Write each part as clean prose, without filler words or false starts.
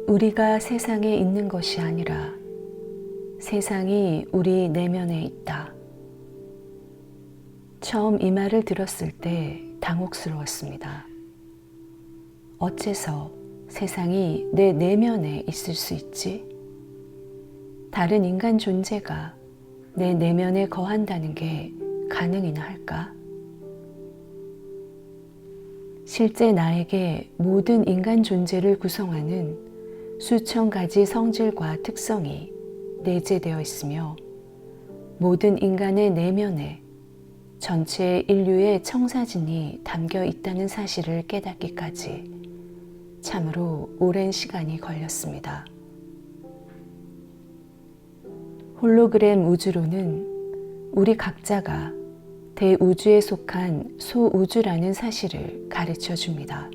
우리가 세상에 있는 것이 아니라 세상이 우리 내면에 있다. 처음 이 말을 들었을 때 당혹스러웠습니다. 어째서 세상이 내 내면에 있을 수 있지? 다른 인간 존재가 내 내면에 거한다는 게 가능이나 할까? 실제 나에게 모든 인간 존재를 구성하는 수천 가지 성질과 특성이 내재되어 있으며 모든 인간의 내면에 전체 인류의 청사진이 담겨 있다는 사실을 깨닫기까지 참으로 오랜 시간이 걸렸습니다. 홀로그램 우주론은 우리 각자가 대우주에 속한 소우주라는 사실을 가르쳐 줍니다.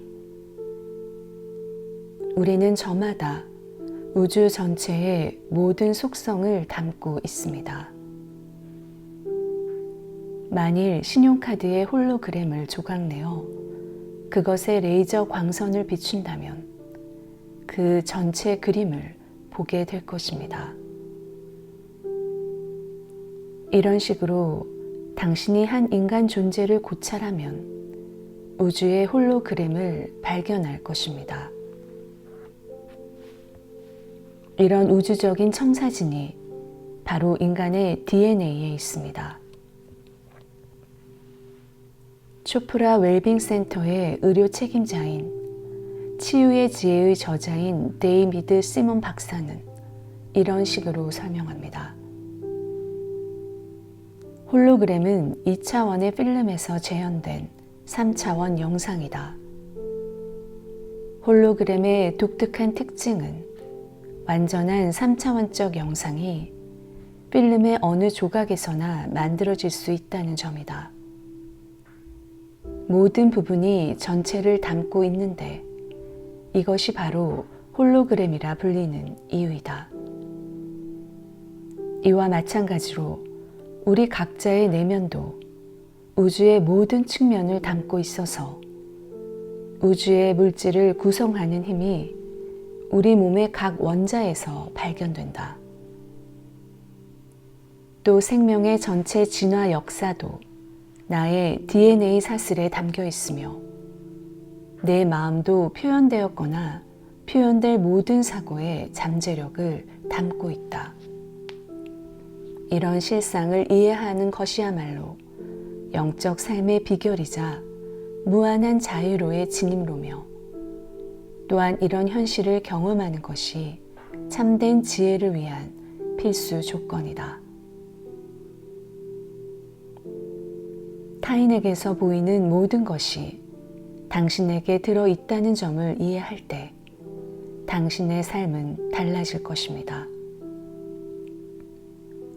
우리는 저마다 우주 전체의 모든 속성을 담고 있습니다. 만일 신용카드의 홀로그램을 조각내어 그것에 레이저 광선을 비춘다면 그 전체 그림을 보게 될 것입니다. 이런 식으로 당신이 한 인간 존재를 고찰하면 우주의 홀로그램을 발견할 것입니다. 이런 우주적인 청사진이 바로 인간의 DNA에 있습니다. 초프라 웰빙 센터의 의료 책임자인 치유의 지혜의 저자인 데이비드 시몬 박사는 이런 식으로 설명합니다. 홀로그램은 2차원의 필름에서 재현된 3차원 영상이다. 홀로그램의 독특한 특징은 완전한 3차원적 영상이 필름의 어느 조각에서나 만들어질 수 있다는 점이다. 모든 부분이 전체를 담고 있는데 이것이 바로 홀로그램이라 불리는 이유이다. 이와 마찬가지로 우리 각자의 내면도 우주의 모든 측면을 담고 있어서 우주의 물질을 구성하는 힘이 우리 몸의 각 원자에서 발견된다. 또 생명의 전체 진화 역사도 나의 DNA 사슬에 담겨 있으며 내 마음도 표현되었거나 표현될 모든 사고의 잠재력을 담고 있다. 이런 실상을 이해하는 것이야말로 영적 삶의 비결이자 무한한 자유로의 진입로며 또한 이런 현실을 경험하는 것이 참된 지혜를 위한 필수 조건이다. 타인에게서 보이는 모든 것이 당신에게 들어있다는 점을 이해할 때 당신의 삶은 달라질 것입니다.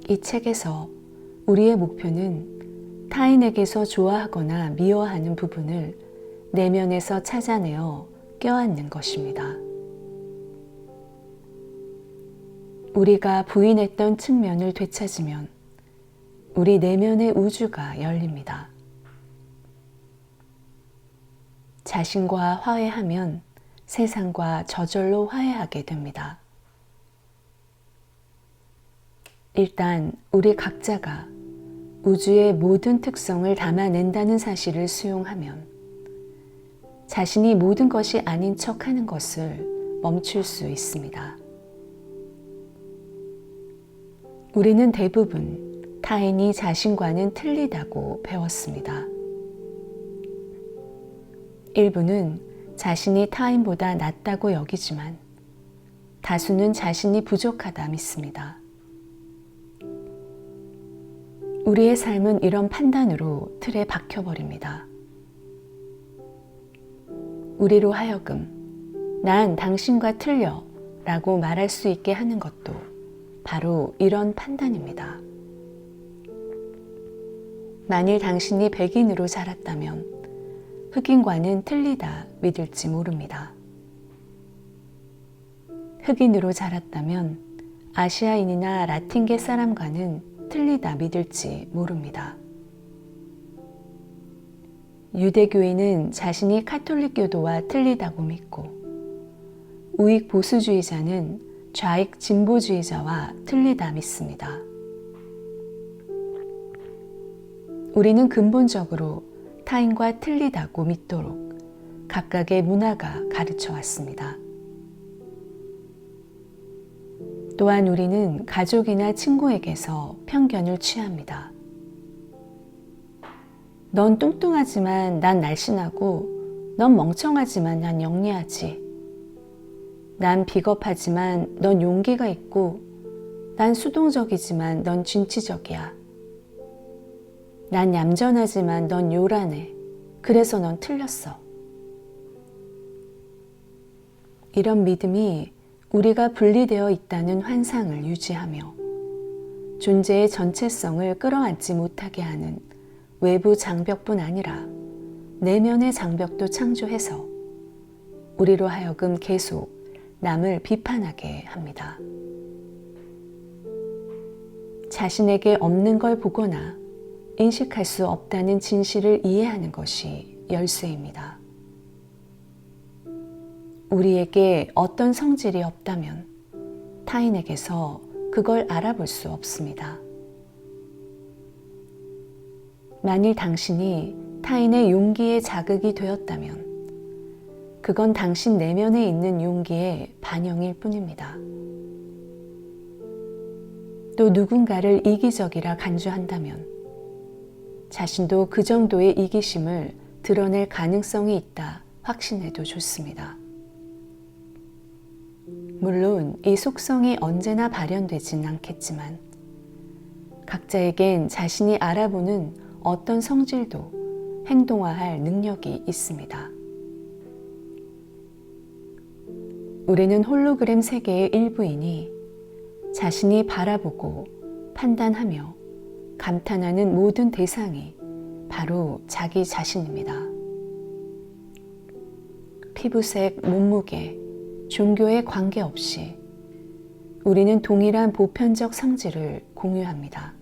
이 책에서 우리의 목표는 타인에게서 좋아하거나 미워하는 부분을 내면에서 찾아내어 껴안는 것입니다. 우리가 부인했던 측면을 되찾으면 우리 내면의 우주가 열립니다. 자신과 화해하면 세상과 저절로 화해하게 됩니다. 일단 우리 각자가 우주의 모든 특성을 담아낸다는 사실을 수용하면 자신이 모든 것이 아닌 척하는 것을 멈출 수 있습니다. 우리는 대부분 타인이 자신과는 틀리다고 배웠습니다. 일부는 자신이 타인보다 낫다고 여기지만 다수는 자신이 부족하다 믿습니다. 우리의 삶은 이런 판단으로 틀에 박혀버립니다. 우리로 하여금 난 당신과 틀려 라고 말할 수 있게 하는 것도 바로 이런 판단입니다. 만일 당신이 백인으로 자랐다면 흑인과는 틀리다 믿을지 모릅니다. 흑인으로 자랐다면 아시아인이나 라틴계 사람과는 틀리다 믿을지 모릅니다. 유대교인은 자신이 카톨릭교도와 틀리다고 믿고 우익 보수주의자는 좌익 진보주의자와 틀리다 믿습니다. 우리는 근본적으로 타인과 틀리다고 믿도록 각각의 문화가 가르쳐 왔습니다. 또한 우리는 가족이나 친구에게서 편견을 취합니다. 넌 뚱뚱하지만 난 날씬하고, 넌 멍청하지만 난 영리하지. 난 비겁하지만 넌 용기가 있고, 난 수동적이지만 넌 진취적이야. 난 얌전하지만 넌 요란해. 그래서 넌 틀렸어. 이런 믿음이 우리가 분리되어 있다는 환상을 유지하며 존재의 전체성을 끌어안지 못하게 하는 외부 장벽뿐 아니라 내면의 장벽도 창조해서 우리로 하여금 계속 남을 비판하게 합니다. 자신에게 없는 걸 보거나 인식할 수 없다는 진실을 이해하는 것이 열쇠입니다. 우리에게 어떤 성질이 없다면 타인에게서 그걸 알아볼 수 없습니다. 만일 당신이 타인의 용기에 자극이 되었다면 그건 당신 내면에 있는 용기의 반영일 뿐입니다. 또 누군가를 이기적이라 간주한다면 자신도 그 정도의 이기심을 드러낼 가능성이 있다 확신해도 좋습니다. 물론 이 속성이 언제나 발현되진 않겠지만 각자에겐 자신이 알아보는 어떤 성질도 행동화할 능력이 있습니다. 우리는 홀로그램 세계의 일부이니 자신이 바라보고 판단하며 감탄하는 모든 대상이 바로 자기 자신입니다. 피부색, 몸무게, 종교에 관계없이 우리는 동일한 보편적 성질을 공유합니다.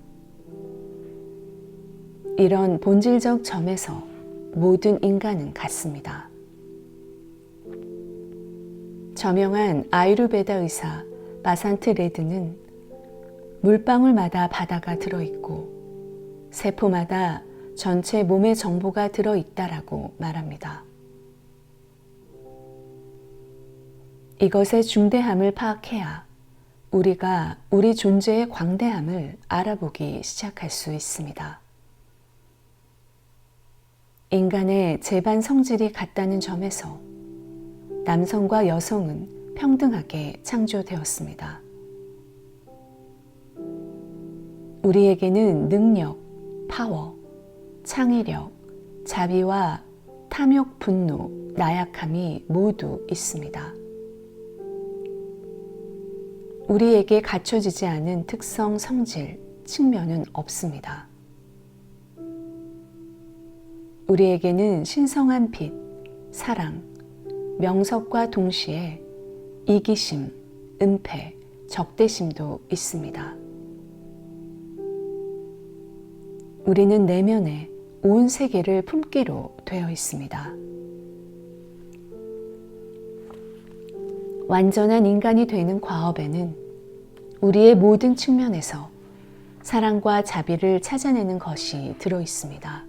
이런 본질적 점에서 모든 인간은 같습니다. 저명한 아유르베다 의사 바산트 레드는 물방울마다 바다가 들어있고 세포마다 전체 몸의 정보가 들어있다라고 말합니다. 이것의 중대함을 파악해야 우리가 우리 존재의 광대함을 알아보기 시작할 수 있습니다. 인간의 재반 성질이 같다는 점에서 남성과 여성은 평등하게 창조되었습니다. 우리에게는 능력, 파워, 창의력, 자비와 탐욕, 분노, 나약함이 모두 있습니다. 우리에게 갖춰지지 않은 특성, 성질, 측면은 없습니다. 우리에게는 신성한 빛, 사랑, 명석과 동시에 이기심, 은폐, 적대심도 있습니다. 우리는 내면에 온 세계를 품기로 되어 있습니다. 완전한 인간이 되는 과업에는 우리의 모든 측면에서 사랑과 자비를 찾아내는 것이 들어 있습니다.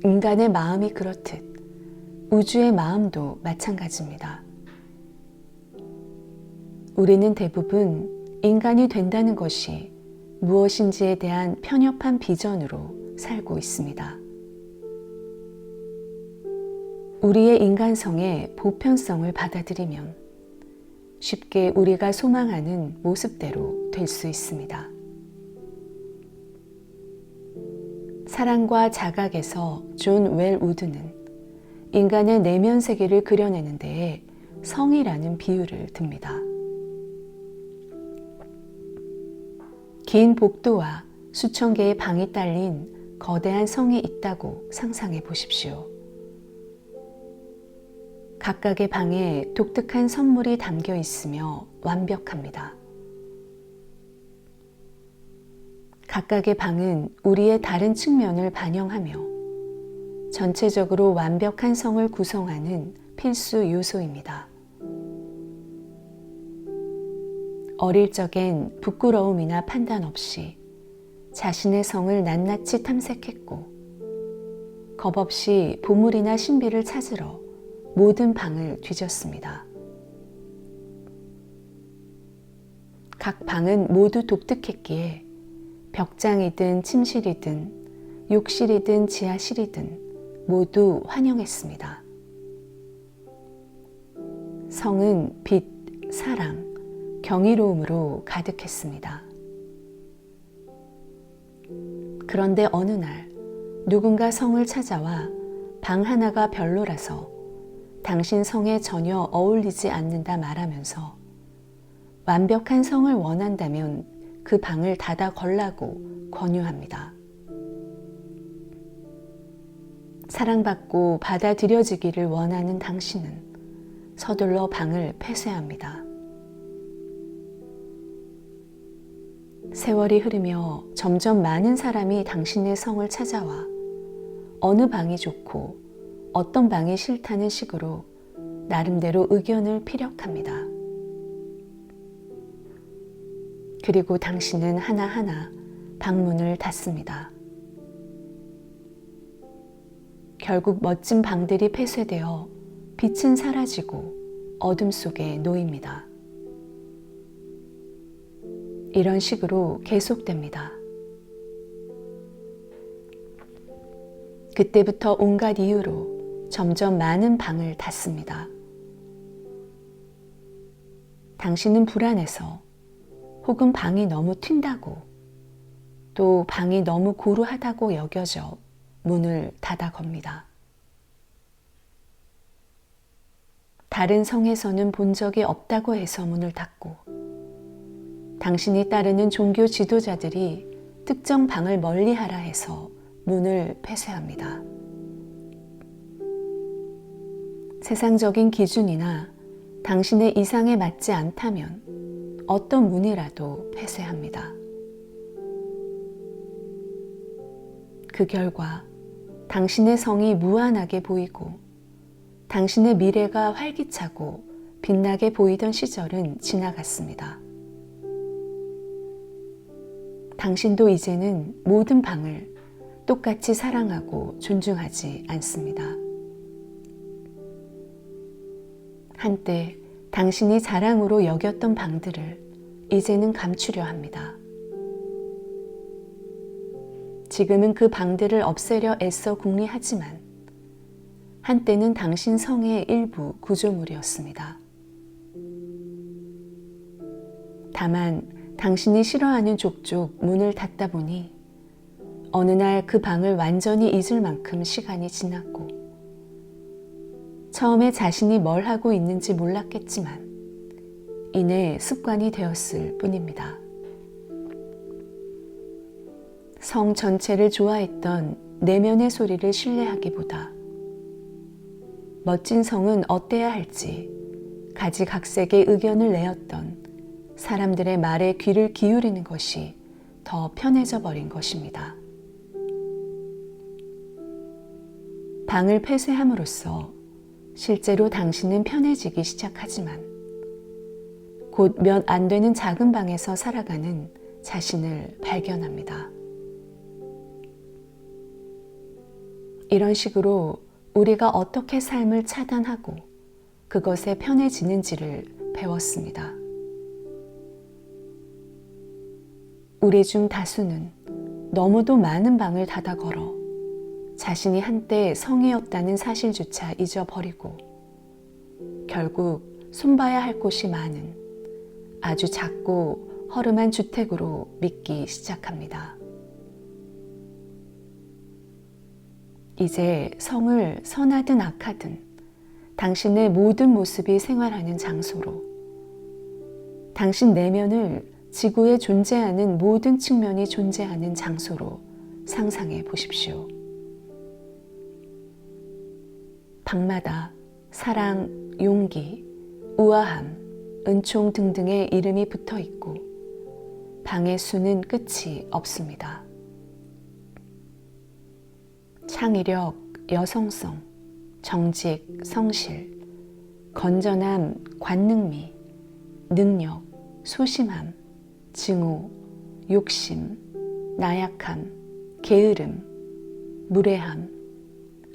인간의 마음이 그렇듯 우주의 마음도 마찬가지입니다. 우리는 대부분 인간이 된다는 것이 무엇인지에 대한 편협한 비전으로 살고 있습니다. 우리의 인간성의 보편성을 받아들이면 쉽게 우리가 소망하는 모습대로 될 수 있습니다. 사랑과 자각에서 존 웰 우드는 인간의 내면 세계를 그려내는 데에 성이라는 비유를 듭니다. 긴 복도와 수천 개의 방이 딸린 거대한 성이 있다고 상상해 보십시오. 각각의 방에 독특한 선물이 담겨 있으며 완벽합니다. 각각의 방은 우리의 다른 측면을 반영하며 전체적으로 완벽한 성을 구성하는 필수 요소입니다. 어릴 적엔 부끄러움이나 판단 없이 자신의 성을 낱낱이 탐색했고 겁 없이 보물이나 신비를 찾으러 모든 방을 뒤졌습니다. 각 방은 모두 독특했기에 벽장이든 침실이든 욕실이든 지하실이든 모두 환영했습니다. 성은 빛, 사랑, 경이로움으로 가득했습니다. 그런데 어느 날 누군가 성을 찾아와 방 하나가 별로라서 당신 성에 전혀 어울리지 않는다 말하면서 완벽한 성을 원한다면 그 방을 닫아 걸라고 권유합니다. 사랑받고 받아들여지기를 원하는 당신은 서둘러 방을 폐쇄합니다. 세월이 흐르며 점점 많은 사람이 당신의 성을 찾아와 어느 방이 좋고 어떤 방이 싫다는 식으로 나름대로 의견을 피력합니다. 그리고 당신은 하나하나 방문을 닫습니다. 결국 멋진 방들이 폐쇄되어 빛은 사라지고 어둠 속에 놓입니다. 이런 식으로 계속됩니다. 그때부터 온갖 이유로 점점 많은 방을 닫습니다. 당신은 불안해서 혹은 방이 너무 튄다고 또 방이 너무 고루하다고 여겨져 문을 닫아 겁니다. 다른 성에서는 본 적이 없다고 해서 문을 닫고 당신이 따르는 종교 지도자들이 특정 방을 멀리하라 해서 문을 폐쇄합니다. 세상적인 기준이나 당신의 이상에 맞지 않다면 어떤 문이라도 폐쇄합니다. 그 결과 당신의 성이 무한하게 보이고 당신의 미래가 활기차고 빛나게 보이던 시절은 지나갔습니다. 당신도 이제는 모든 방을 똑같이 사랑하고 존중하지 않습니다. 한때 당신이 자랑으로 여겼던 방들을 이제는 감추려 합니다. 지금은 그 방들을 없애려 애써 궁리하지만 한때는 당신 성의 일부 구조물이었습니다. 다만 당신이 싫어하는 족족 문을 닫다 보니 어느 날 그 방을 완전히 잊을 만큼 시간이 지났고 처음에 자신이 뭘 하고 있는지 몰랐겠지만 이내 습관이 되었을 뿐입니다. 성 전체를 좋아했던 내면의 소리를 신뢰하기보다 멋진 성은 어때야 할지 가지각색의 의견을 내었던 사람들의 말에 귀를 기울이는 것이 더 편해져 버린 것입니다. 방을 폐쇄함으로써 실제로 당신은 편해지기 시작하지만 곧 몇 안 되는 작은 방에서 살아가는 자신을 발견합니다. 이런 식으로 우리가 어떻게 삶을 차단하고 그것에 편해지는지를 배웠습니다. 우리 중 다수는 너무도 많은 방을 닫아 걸어 자신이 한때 성이었다는 사실조차 잊어버리고 결국 손봐야 할 곳이 많은 아주 작고 허름한 주택으로 믿기 시작합니다. 이제 성을 선하든 악하든 당신의 모든 모습이 생활하는 장소로 당신 내면을 지구에 존재하는 모든 측면이 존재하는 장소로 상상해 보십시오. 방마다 사랑, 용기, 우아함, 은총 등등의 이름이 붙어 있고 방의 수는 끝이 없습니다. 창의력, 여성성, 정직, 성실, 건전함, 관능미, 능력, 소심함, 증오, 욕심, 나약함, 게으름, 무례함,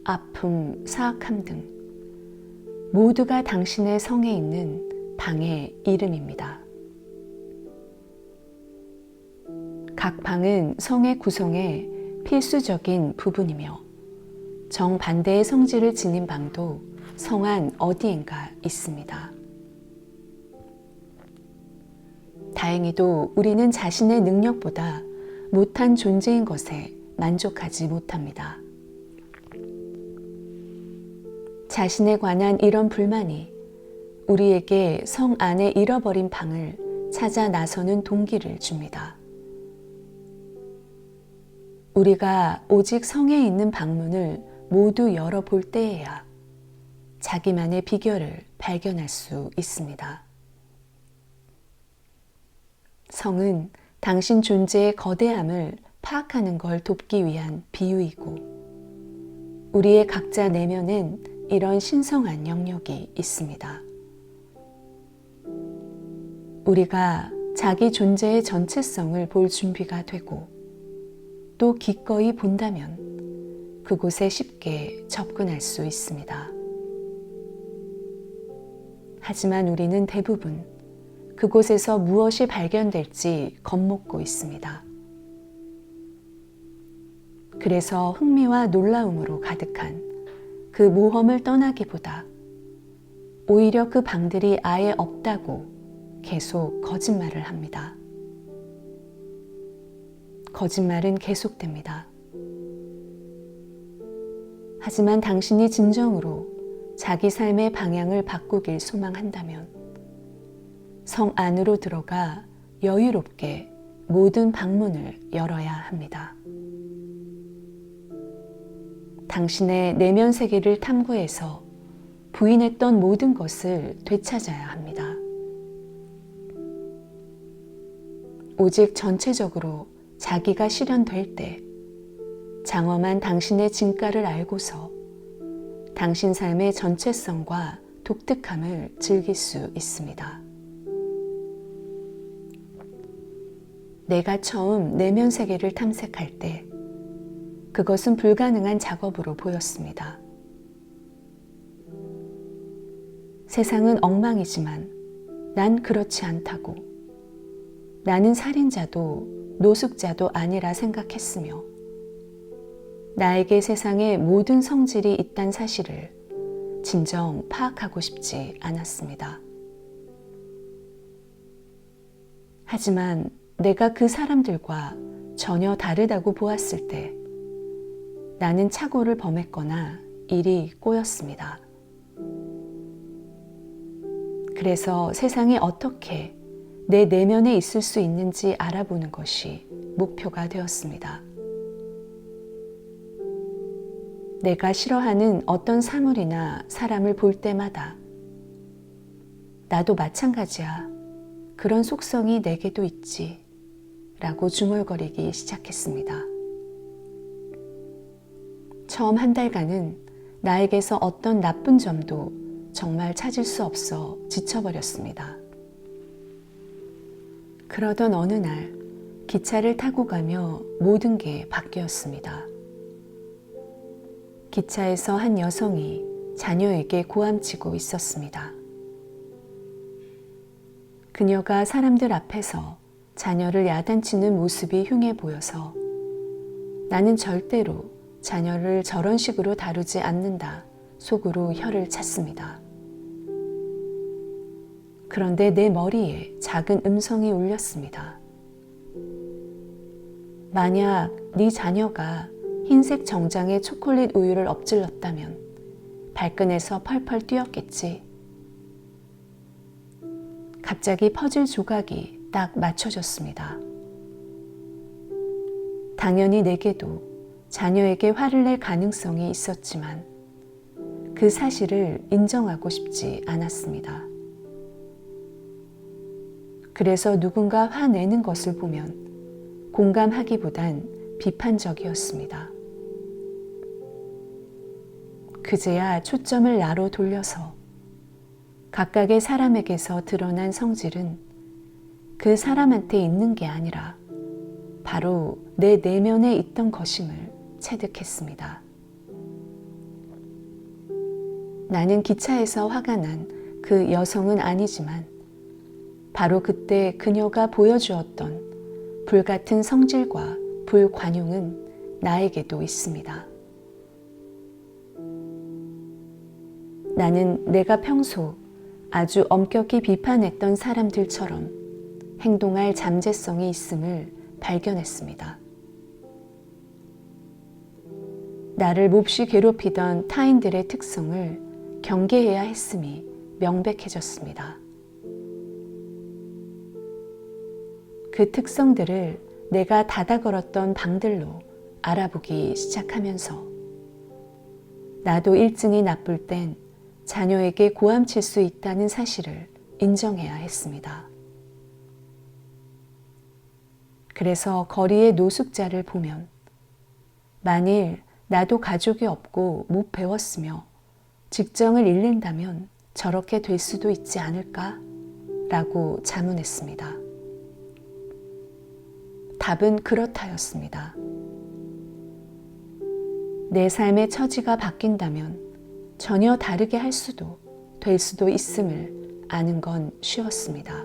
아픔, 사악함 등 모두가 당신의 성에 있는 방의 이름입니다. 각 방은 성의 구성의 필수적인 부분이며 정반대의 성질을 지닌 방도 성 안 어디엔가 있습니다. 다행히도 우리는 자신의 능력보다 못한 존재인 것에 만족하지 못합니다. 자신에 관한 이런 불만이 우리에게 성 안에 잃어버린 방을 찾아 나서는 동기를 줍니다. 우리가 오직 성에 있는 방문을 모두 열어볼 때에야 자기만의 비결을 발견할 수 있습니다. 성은 당신 존재의 거대함을 파악하는 걸 돕기 위한 비유이고 우리의 각자 내면엔 이런 신성한 영역이 있습니다. 우리가 자기 존재의 전체성을 볼 준비가 되고 또 기꺼이 본다면 그곳에 쉽게 접근할 수 있습니다. 하지만 우리는 대부분 그곳에서 무엇이 발견될지 겁먹고 있습니다. 그래서 흥미와 놀라움으로 가득한 그 모험을 떠나기보다 오히려 그 방들이 아예 없다고 계속 거짓말을 합니다. 거짓말은 계속됩니다. 하지만 당신이 진정으로 자기 삶의 방향을 바꾸길 소망한다면 성 안으로 들어가 여유롭게 모든 방문을 열어야 합니다. 당신의 내면 세계를 탐구해서 부인했던 모든 것을 되찾아야 합니다. 오직 전체적으로 자기가 실현될 때 장엄한 당신의 진가를 알고서 당신 삶의 전체성과 독특함을 즐길 수 있습니다. 내가 처음 내면 세계를 탐색할 때 그것은 불가능한 작업으로 보였습니다. 세상은 엉망이지만 난 그렇지 않다고, 나는 살인자도 노숙자도 아니라 생각했으며 나에게 세상의 모든 성질이 있다는 사실을 진정 파악하고 싶지 않았습니다. 하지만 내가 그 사람들과 전혀 다르다고 보았을 때 나는 착오를 범했거나 일이 꼬였습니다. 그래서 세상에 어떻게 내 내면에 있을 수 있는지 알아보는 것이 목표가 되었습니다. 내가 싫어하는 어떤 사물이나 사람을 볼 때마다 나도 마찬가지야. 그런 속성이 내게도 있지. 라고 중얼거리기 시작했습니다. 처음 한 달간은 나에게서 어떤 나쁜 점도 정말 찾을 수 없어 지쳐버렸습니다. 그러던 어느 날 기차를 타고 가며 모든 게 바뀌었습니다. 기차에서 한 여성이 자녀에게 고함치고 있었습니다. 그녀가 사람들 앞에서 자녀를 야단치는 모습이 흉해 보여서 나는 절대로 자녀를 저런 식으로 다루지 않는다 속으로 혀를 찼습니다. 그런데 내 머리에 작은 음성이 울렸습니다. 만약 네 자녀가 흰색 정장에 초콜릿 우유를 엎질렀다면 발끈해서 펄펄 뛰었겠지. 갑자기 퍼즐 조각이 딱 맞춰졌습니다. 당연히 내게도 자녀에게 화를 낼 가능성이 있었지만 그 사실을 인정하고 싶지 않았습니다. 그래서 누군가 화내는 것을 보면 공감하기보단 비판적이었습니다. 그제야 초점을 나로 돌려서 각각의 사람에게서 드러난 성질은 그 사람한테 있는 게 아니라 바로 내 내면에 있던 것임을 체득했습니다. 나는 기차에서 화가 난 그 여성은 아니지만 바로 그때 그녀가 보여주었던 불같은 성질과 불관용은 나에게도 있습니다. 나는 내가 평소 아주 엄격히 비판했던 사람들처럼 행동할 잠재성이 있음을 발견했습니다. 나를 몹시 괴롭히던 타인들의 특성을 경계해야 했음이 명백해졌습니다. 그 특성들을 내가 닫아 걸었던 방들로 알아보기 시작하면서 나도 일증이 나쁠 땐 자녀에게 고함칠 수 있다는 사실을 인정해야 했습니다. 그래서 거리의 노숙자를 보면 만일 나도 가족이 없고 못 배웠으며 직정을 잃는다면 저렇게 될 수도 있지 않을까? 라고 자문했습니다. 답은 그렇다였습니다. 내 삶의 처지가 바뀐다면 전혀 다르게 할 수도 될 수도 있음을 아는 건 쉬웠습니다.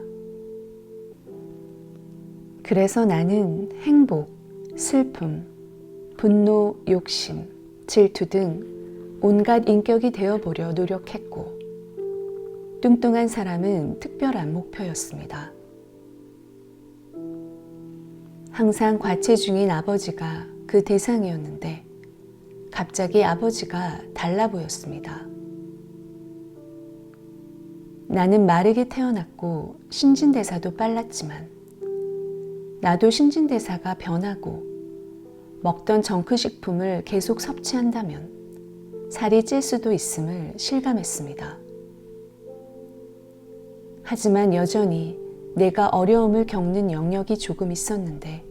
그래서 나는 행복, 슬픔, 분노, 욕심, 질투 등 온갖 인격이 되어보려 노력했고 뚱뚱한 사람은 특별한 목표였습니다. 항상 과체중인 아버지가 그 대상이었는데 갑자기 아버지가 달라 보였습니다. 나는 마르게 태어났고 신진대사도 빨랐지만 나도 신진대사가 변하고 먹던 정크식품을 계속 섭취한다면 살이 찔 수도 있음을 실감했습니다. 하지만 여전히 내가 어려움을 겪는 영역이 조금 있었는데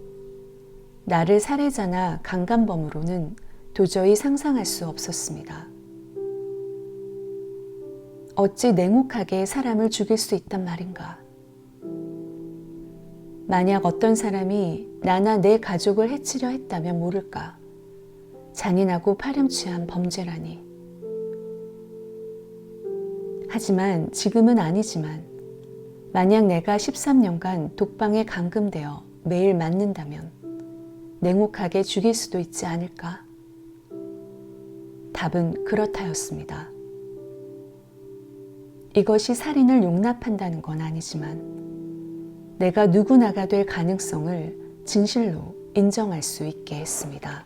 나를 살해자나 강간범으로는 도저히 상상할 수 없었습니다. 어찌 냉혹하게 사람을 죽일 수 있단 말인가? 만약 어떤 사람이 나나 내 가족을 해치려 했다면 모를까? 잔인하고 파렴치한 범죄라니. 하지만 지금은 아니지만 만약 내가 13년간 독방에 감금되어 매일 맞는다면 냉혹하게 죽일 수도 있지 않을까? 답은 그렇다였습니다. 이것이 살인을 용납한다는 건 아니지만 내가 누구나가 될 가능성을 진실로 인정할 수 있게 했습니다.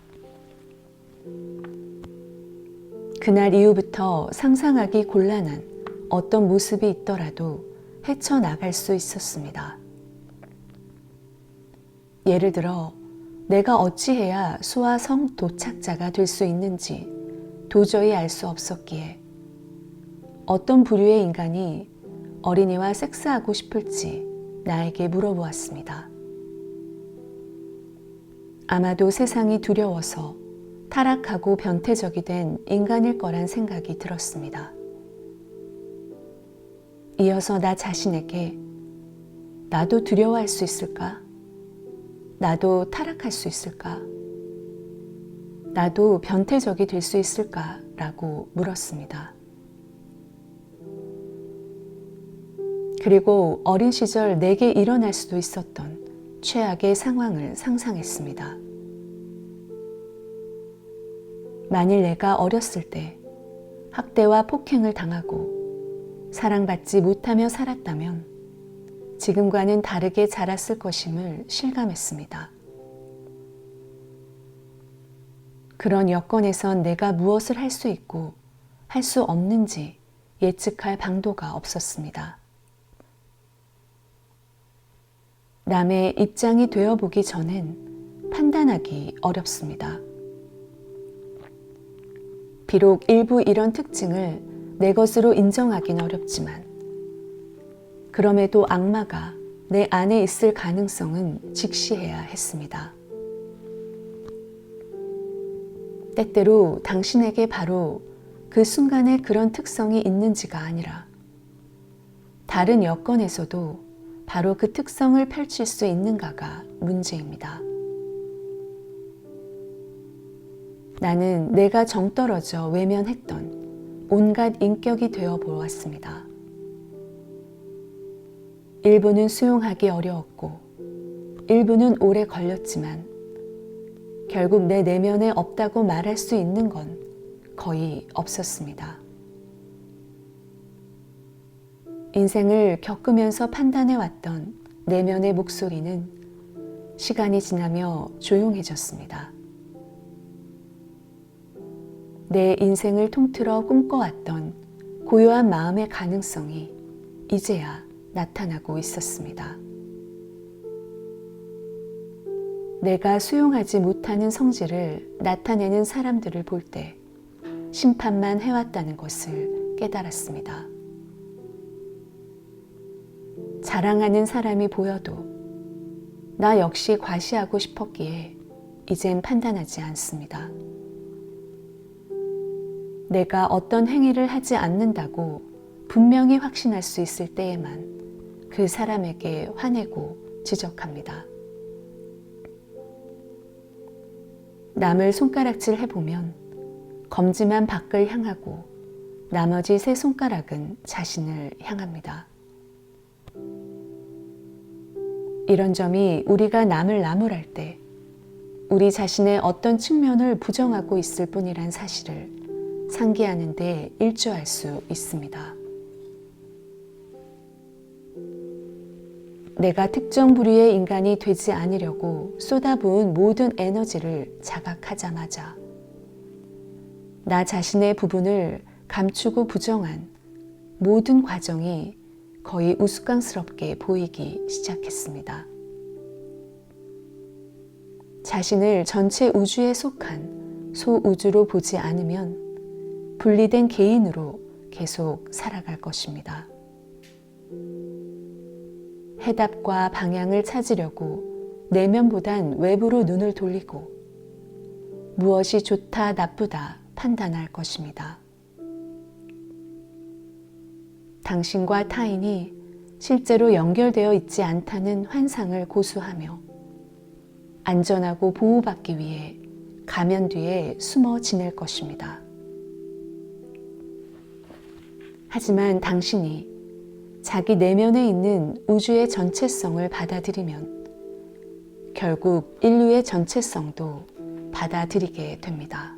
그날 이후부터 상상하기 곤란한 어떤 모습이 있더라도 헤쳐나갈 수 있었습니다. 예를 들어 내가 어찌해야 소아성 도착자가 될 수 있는지 도저히 알 수 없었기에 어떤 부류의 인간이 어린이와 섹스하고 싶을지 나에게 물어보았습니다. 아마도 세상이 두려워서 타락하고 변태적이 된 인간일 거란 생각이 들었습니다. 이어서 나 자신에게 나도 두려워할 수 있을까? 나도 타락할 수 있을까? 나도 변태적이 될 수 있을까? 라고 물었습니다. 그리고 어린 시절 내게 일어날 수도 있었던 최악의 상황을 상상했습니다. 만일 내가 어렸을 때 학대와 폭행을 당하고 사랑받지 못하며 살았다면 지금과는 다르게 자랐을 것임을 실감했습니다. 그런 여건에선 내가 무엇을 할 수 있고 할 수 없는지 예측할 방도가 없었습니다. 남의 입장이 되어보기 전엔 판단하기 어렵습니다. 비록 일부 이런 특징을 내 것으로 인정하긴 어렵지만 그럼에도 악마가 내 안에 있을 가능성은 직시해야 했습니다. 때때로 당신에게 바로 그 순간에 그런 특성이 있는지가 아니라 다른 여건에서도 바로 그 특성을 펼칠 수 있는가가 문제입니다. 나는 내가 정떨어져 외면했던 온갖 인격이 되어 보았습니다. 일부는 수용하기 어려웠고 일부는 오래 걸렸지만 결국 내 내면에 없다고 말할 수 있는 건 거의 없었습니다. 인생을 겪으면서 판단해왔던 내면의 목소리는 시간이 지나며 조용해졌습니다. 내 인생을 통틀어 꿈꿔왔던 고요한 마음의 가능성이 이제야 나타나고 있었습니다. 내가 수용하지 못하는 성질을 나타내는 사람들을 볼 때 심판만 해왔다는 것을 깨달았습니다. 자랑하는 사람이 보여도 나 역시 과시하고 싶었기에 이젠 판단하지 않습니다. 내가 어떤 행위를 하지 않는다고 분명히 확신할 수 있을 때에만 그 사람에게 화내고 지적합니다. 남을 손가락질 해보면 검지만 밖을 향하고 나머지 세 손가락은 자신을 향합니다. 이런 점이 우리가 남을 나무랄 때 우리 자신의 어떤 측면을 부정하고 있을 뿐이란 사실을 상기하는 데 일조할 수 있습니다. 내가 특정 부류의 인간이 되지 않으려고 쏟아부은 모든 에너지를 자각하자마자 나 자신의 부분을 감추고 부정한 모든 과정이 거의 우스꽝스럽게 보이기 시작했습니다. 자신을 전체 우주에 속한 소우주로 보지 않으면 분리된 개인으로 계속 살아갈 것입니다. 해답과 방향을 찾으려고 내면보단 외부로 눈을 돌리고 무엇이 좋다 나쁘다 판단할 것입니다. 당신과 타인이 실제로 연결되어 있지 않다는 환상을 고수하며 안전하고 보호받기 위해 가면 뒤에 숨어 지낼 것입니다. 하지만 당신이 자기 내면에 있는 우주의 전체성을 받아들이면 결국 인류의 전체성도 받아들이게 됩니다.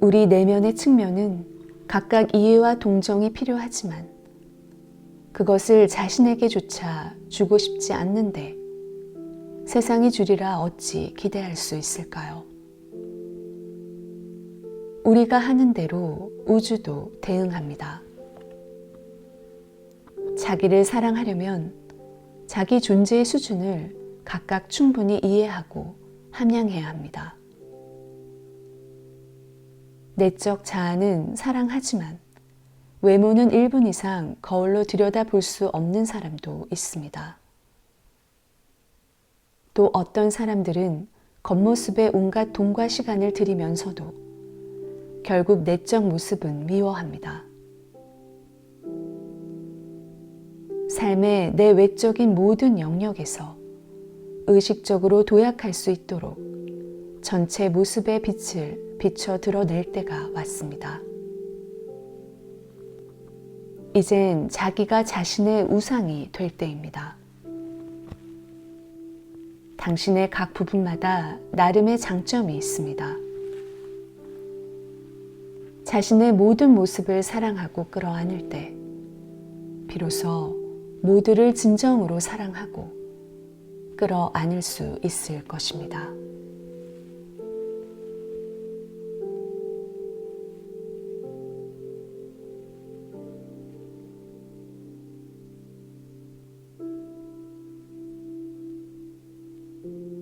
우리 내면의 측면은 각각 이해와 동정이 필요하지만 그것을 자신에게조차 주고 싶지 않는데 세상이 주리라 어찌 기대할 수 있을까요? 우리가 하는 대로 우주도 대응합니다. 자기를 사랑하려면 자기 존재의 수준을 각각 충분히 이해하고 함양해야 합니다. 내적 자아는 사랑하지만 외모는 1분 이상 거울로 들여다볼 수 없는 사람도 있습니다. 또 어떤 사람들은 겉모습에 온갖 돈과 시간을 들이면서도 결국 내적 모습은 미워합니다. 삶의 내 외적인 모든 영역에서 의식적으로 도약할 수 있도록 전체 모습의 빛을 비춰 드러낼 때가 왔습니다. 이젠 자기가 자신의 우상이 될 때입니다. 당신의 각 부분마다 나름의 장점이 있습니다. 자신의 모든 모습을 사랑하고 끌어안을 때 비로소 모두를 진정으로 사랑하고 끌어안을 수 있을 것입니다.